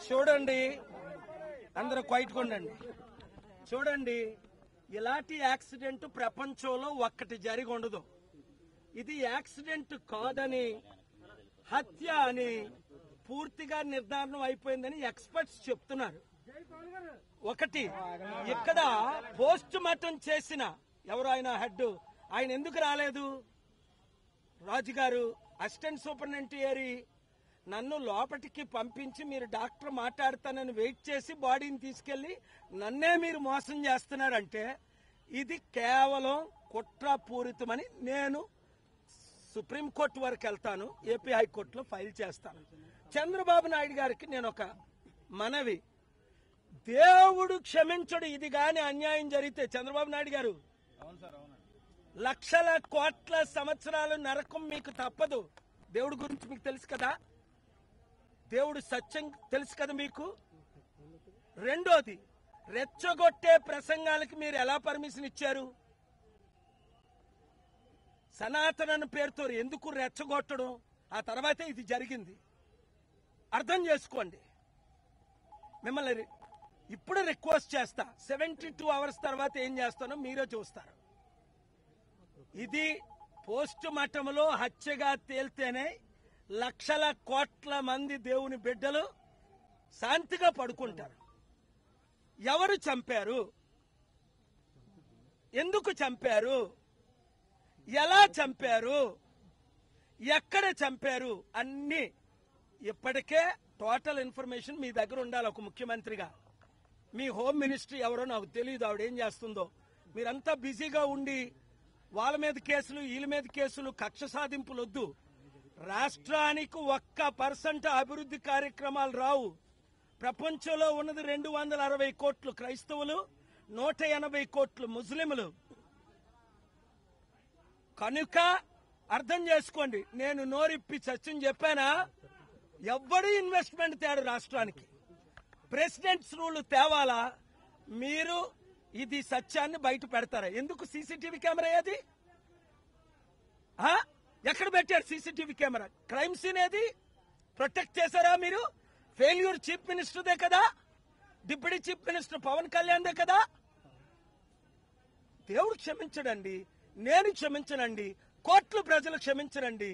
చూడండి, అందరూ క్వైట్ కొండండి. చూడండి, ఇలాంటి యాక్సిడెంట్ ప్రపంచంలో ఒక్కటి జరిగి ఉండదు. ఇది యాక్సిడెంట్ కాదని, హత్య అని పూర్తిగా నిర్ధారణ అయిపోయిందని ఎక్స్పర్ట్స్ చెప్తున్నారు. ఒకటి, ఇక్కడ పోస్ట్ మార్టం చేసిన ఎవరు ఆయన హెడ్, ఆయన ఎందుకు రాలేదు? రాజుగారు అసిస్టెంట్ సూపరింటెండెంట్ నన్ను లోపలికి పంపించి మీరు డాక్టర్ మాట్లాడతానని వెయిట్ చేసి బాడీని తీసుకెళ్లి నన్నే మీరు మోసం చేస్తున్నారంటే ఇది కేవలం కుట్రపూరితమని నేను సుప్రీంకోర్టు వరకు వెళ్తాను, ఏపీ హైకోర్టులో ఫైల్ చేస్తాను. చంద్రబాబు నాయుడు గారికి నేను ఒక మనవి, దేవుడు క్షమించడు. ఇది గాని అన్యాయం జరిగితే చంద్రబాబు నాయుడు గారు లక్షల కోట్ల సంవత్సరాలు నరకం మీకు తప్పదు. దేవుడి గురించి మీకు తెలుసు కదా, దేవుడు సత్యం తెలుసు కదా మీకు. రెండోది, రెచ్చగొట్టే ప్రసంగాలకి మీరు ఎలా పర్మిషన్ ఇచ్చారు? సనాతన పేరుతో ఎందుకు రెచ్చగొట్టడం? ఆ తర్వాతే ఇది జరిగింది. అర్థం చేసుకోండి. మిమ్మల్ని ఇప్పుడు రిక్వెస్ట్ చేస్తా, 72 hours తర్వాత ఏం చేస్తానో మీరే చూస్తారు. ఇది పోస్ట్ మార్టంలో హత్యగా తేలితేనే లక్షల కోట్ల మంది దేవుని బిడ్డలు శాంతిగా పడుకుంటారు. ఎవరు చంపారు? ఎందుకు చంపారు? ఎలా చంపారు? ఎక్కడ చంపారు? అన్ని ఇప్పటికే టోటల్ ఇన్ఫర్మేషన్ మీ దగ్గర ఉండాలి. ఒక ముఖ్యమంత్రిగా మీ హోమ్ మినిస్ట్రీ ఎవరో నాకు తెలియదు, ఆవిడ ఏం చేస్తుందో. మీరంతా బిజీగా ఉండి వాళ్ళ మీద కేసులు, వీళ్ళ మీద కేసులు, కక్ష సాధింపులు వద్దు. రాష్ట్రానికి 1% అభివృద్ధి కార్యక్రమాలు రావు. ప్రపంచంలో ఉన్నది 260 కోట్లు క్రైస్తవులు, 180 కోట్లు ముస్లింలు. కనుక అర్థం చేసుకోండి, నేను నోరిప్పి సత్యం చెప్పానా? ఎవ్వడూ ఇన్వెస్ట్మెంట్ తేడు రాష్ట్రానికి. ప్రెసిడెంట్స్ రూల్ తేవాలా? మీరు ఇది సత్యాన్ని బయట పెడతారా? ఎందుకు సీసీటీవీ కెమెరా ఏది? ఎక్కడ పెట్టారు సీసీటీవీ కెమెరా? క్రైమ్ సీన్ ఏది? ప్రొటెక్ట్ చేశారా మీరు? ఫెయిల్యూర్ చీఫ్ మినిస్టర్దే కదా, డిప్యూటీ చీఫ్ మినిస్టర్ పవన్ కళ్యాణ్దే కదా. దేవుడు క్షమించడండి, నేను క్షమించనండి, కోట్లు ప్రజలు క్షమించరండి.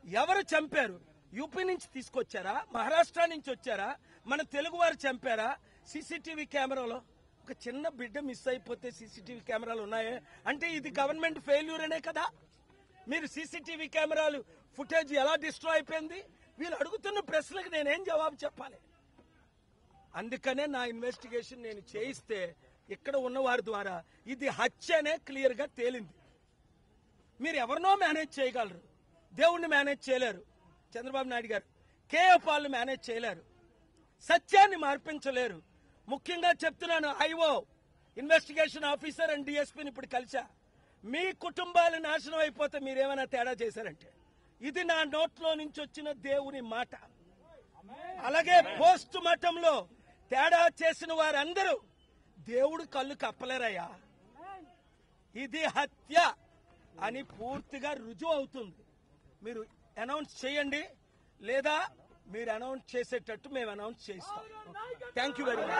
ఎవరు చంపారు? యూపీ నుంచి తీసుకొచ్చారా? మహారాష్ట్ర నుంచి వచ్చారా? మన తెలుగు వారు చంపారా? సీసీటీవీ కెమెరాలో ఒక చిన్న బిడ్డ మిస్ అయిపోతే సీసీటీవీ కెమెరాలు ఉన్నాయే అంటే ఇది గవర్నమెంట్ ఫెయిల్యూర్ అనే కదా. మీరు సీసీటీవీ కెమెరాలు ఫుటేజ్ ఎలా డిస్ట్రాయ్ అయిపోయింది? వీళ్ళు అడుగుతున్న ప్రశ్నలకు నేనేం జవాబు చెప్పాలి? అందుకనే నా ఇన్వెస్టిగేషన్ నేను చేయిస్తే ఇక్కడ ఉన్నవారి ద్వారా ఇది హత్యనే క్లియర్ గా తేలింది. మీరు ఎవరినో మేనేజ్ చేయగలరు, దేవుణ్ణి మేనేజ్ చేయలేరు. చంద్రబాబు నాయుడు గారు కేఏ పాల్ని మేనేజ్ చేయలేరు, సత్యాన్ని మార్పించలేరు. ముఖ్యంగా చెప్తున్నాను, ఐఓ ఇన్వెస్టిగేషన్ ఆఫీసర్ అండ్ డిఎస్పీని ఇప్పుడు కలిసా. మీ కుటుంబాలు నాశనం అయిపోతే మీరేమైనా తేడా చేశారంటే ఇది నా నోట్లో నుంచి వచ్చిన దేవుని మాట. అలాగే పోస్ట్ మార్టంలో తేడా చేసిన వారందరూ దేవుడు కళ్ళు కప్పలేరయ్యా. ఇది హత్య అని పూర్తిగా రుజువు అవుతుంది. మీరు అనౌన్స్ చేయండి, లేదా మీరు అనౌన్స్ చేసేటట్టు మేము అనౌన్స్ చేస్తాం. Thank you very much.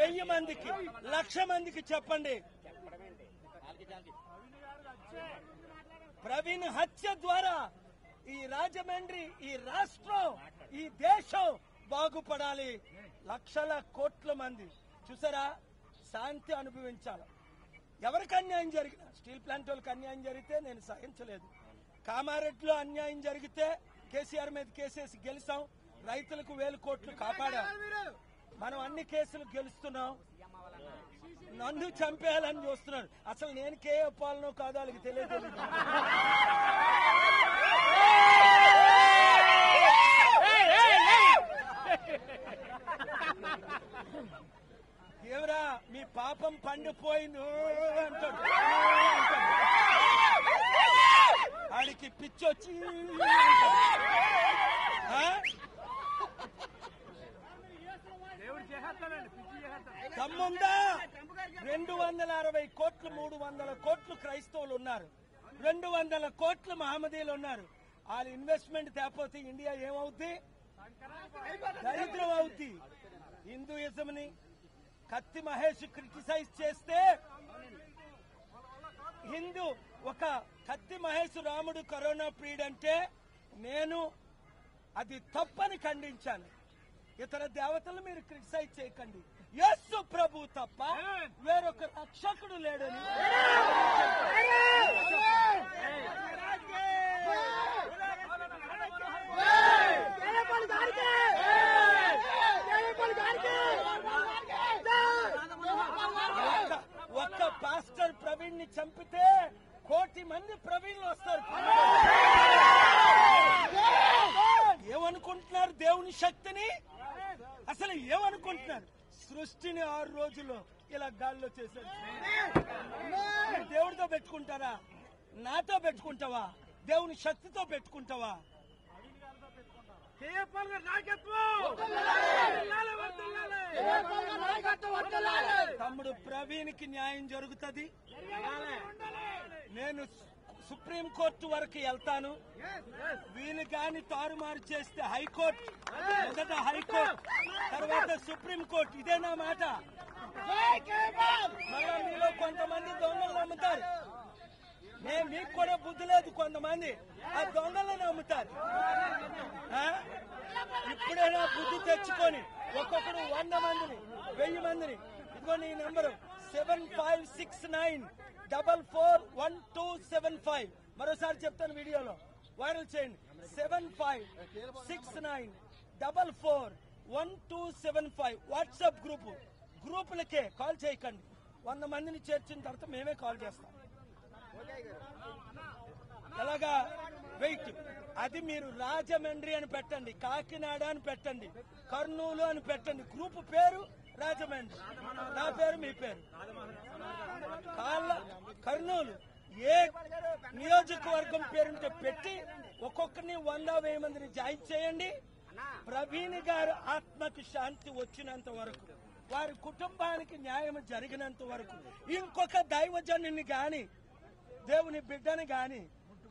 1000 మందికి, 1,00,000 మందికి చెప్పండి, ప్రవీణ్ హత్య ద్వారా ఈ రాజమండ్రి, ఈ రాష్ట్రం, ఈ దేశం బాగుపడాలి. లక్షల కోట్ల మంది చూసారా శాంతి అనుభవించాలి. ఎవరికి అన్యాయం జరిగినా, స్టీల్ ప్లాంట్ వాళ్ళకి అన్యాయం జరిగితే నేను సహించలేదు. కామారెడ్డిలో అన్యాయం జరిగితే కేసీఆర్ మీద కేసేసి గెలిచాం. రైతులకు 1000 కోట్లు కాపాడాం. మనం అన్ని కేసులు గెలుస్తున్నాం. నన్ను చంపేయాలని చూస్తున్నారు. అసలు నేను కేఏ పాలనో కాదో వాళ్ళకి తెలియదు. ఏమరా మీ పాపం పండిపోయింది అంటాడు. ఆడికి పిచ్చొచ్చి దమ్ముందా? 260 కోట్లు 300 కోట్లు క్రైస్తవులు ఉన్నారు, 200 కోట్లు మహమ్మదీయులు ఉన్నారు. వాళ్ళ ఇన్వెస్ట్మెంట్ తేపోతే ఇండియా ఏమవుద్ది? దరిద్రం అవుద్ది. హిందూయిజంని కత్తి మహేష్ క్రిటిసైజ్ చేస్తే ఒక కత్తి మహేష్ రాముడు కరోనా పీరియడ్ అంటే నేను అది తప్పని ఖండించాను. ఇతర దేవతలు మీరు క్రిటిసైజ్ చేయకండి. యేసు ప్రభు తప్ప వేరొక రక్షకుడు లేడని ఒక్క పాస్టర్ ప్రవీణ్ ని చంపితే 1,000,000 మంది ప్రవీణ్లు వస్తారు. ఏమనుకుంటున్నారు దేవుని శక్తిని? అసలు ఏమనుకుంటున్నారు? సృష్టిని 6 రోజుల్లో ఇలా గాల్లో చేశారు. దేవుడితో పెట్టుకుంటారా? నాతో పెట్టుకుంటావా? దేవుని శక్తితో పెట్టుకుంటావా? తమ్ముడు ప్రవీణ్ కి న్యాయం జరుగుతుంది. నేను సుప్రీంకోర్టు వరకు వెళ్తాను. వీళ్ళు గాని తారుమారు చేస్తే హైకోర్టు, మొదట హైకోర్టు, తర్వాత సుప్రీంకోర్టు. ఇదే నా మాట. మళ్ళా మీలో కొంతమంది దొంగలు నమ్ముతారు. మీకు కూడా బుద్ధి లేదు. కొంతమంది ఆ దొంగలను నమ్ముతారు. ఇప్పుడైనా బుద్ధి తెచ్చుకొని ఒక్కొక్కడు 100 మందిని 1000 మందిని, ఇదిగో నీ నంబరు 7569441275. మరోసారి చెప్తాను, వీడియోలో వైరల్ చేయండి. 7569441275 వాట్సాప్ గ్రూపులకే కాల్ చేయకండి. 100 మందిని చేర్చిన తర్వాత మేమే కాల్ చేస్తాం. ఎలాగా వెయిట్ అది మీరు రాజమండ్రి అని పెట్టండి, కాకినాడ అని పెట్టండి, కర్నూలు అని పెట్టండి. గ్రూప్ పేరు రాజమండ్రి, నా పేరు మీ పేరు. కర్నూలు ఏ నియోజకవర్గం పేరుంటే పెట్టి ఒక్కొక్కరిని 100-1000 మందిని జాయిన్ చేయండి. ప్రవీణ్ గారు ఆత్మకు శాంతి వచ్చినంత వరకు, వారి కుటుంబానికి న్యాయం జరిగినంత వరకు ఇంకొక దైవజనుని గాని దేవుని బిడ్డని గాని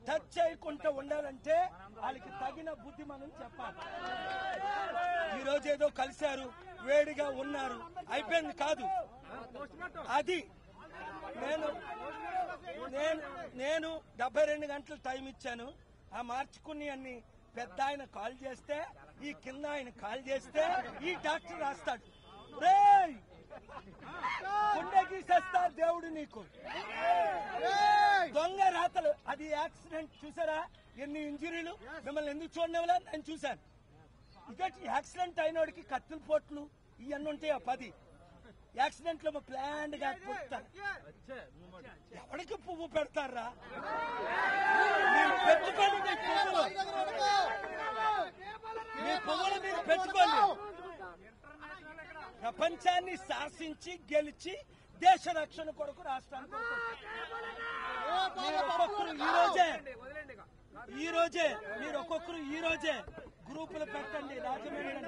టచ్ చేయకుండా ఉండాలంటే వాళ్ళకి తగిన బుద్ధి మనం చెప్పాలి. ఈ రోజు ఏదో కలిశారు, వేడిగా ఉన్నారు, అయిపోయింది కాదు. అది నేను 72 గంటలు టైం ఇచ్చాను. ఆ మార్చుకుని అన్ని పెద్ద ఆయన కాల్ చేస్తే, ఈ కింద ఆయన కాల్ చేస్తే ఈ డాక్టర్ రాస్తాడు, గుండె గీసేస్తారు దేవుడు నీకు. దొంగ రాతలు. అది యాక్సిడెంట్. చూసారా ఎన్ని ఇంజురీలు? మిమ్మల్ని ఎందుకు చూడనివ్వలే? నేను చూశాను. ఇదే యాక్సిడెంట్ అయినోడికి కత్తుల పోట్లు ఇవన్నీ ఉంటాయి. 10 యాక్సిడెంట్ లో ప్లాండ్ గా పుడతారు. ఎవరికి పువ్వు పెడతారా? మీరు పెట్టుకోండి, మీ పువ్వులు మీరు పెట్టుకోండి. ప్రపంచాన్ని శాసించి గెలిచి దేశ రక్షణ కొరకు రాష్ట్రానికి ఒక్కొక్కరు ఈ రోజే మీరు ఒక్కొక్కరు గ్రూపులు పెట్టండి రాజమండ్రి.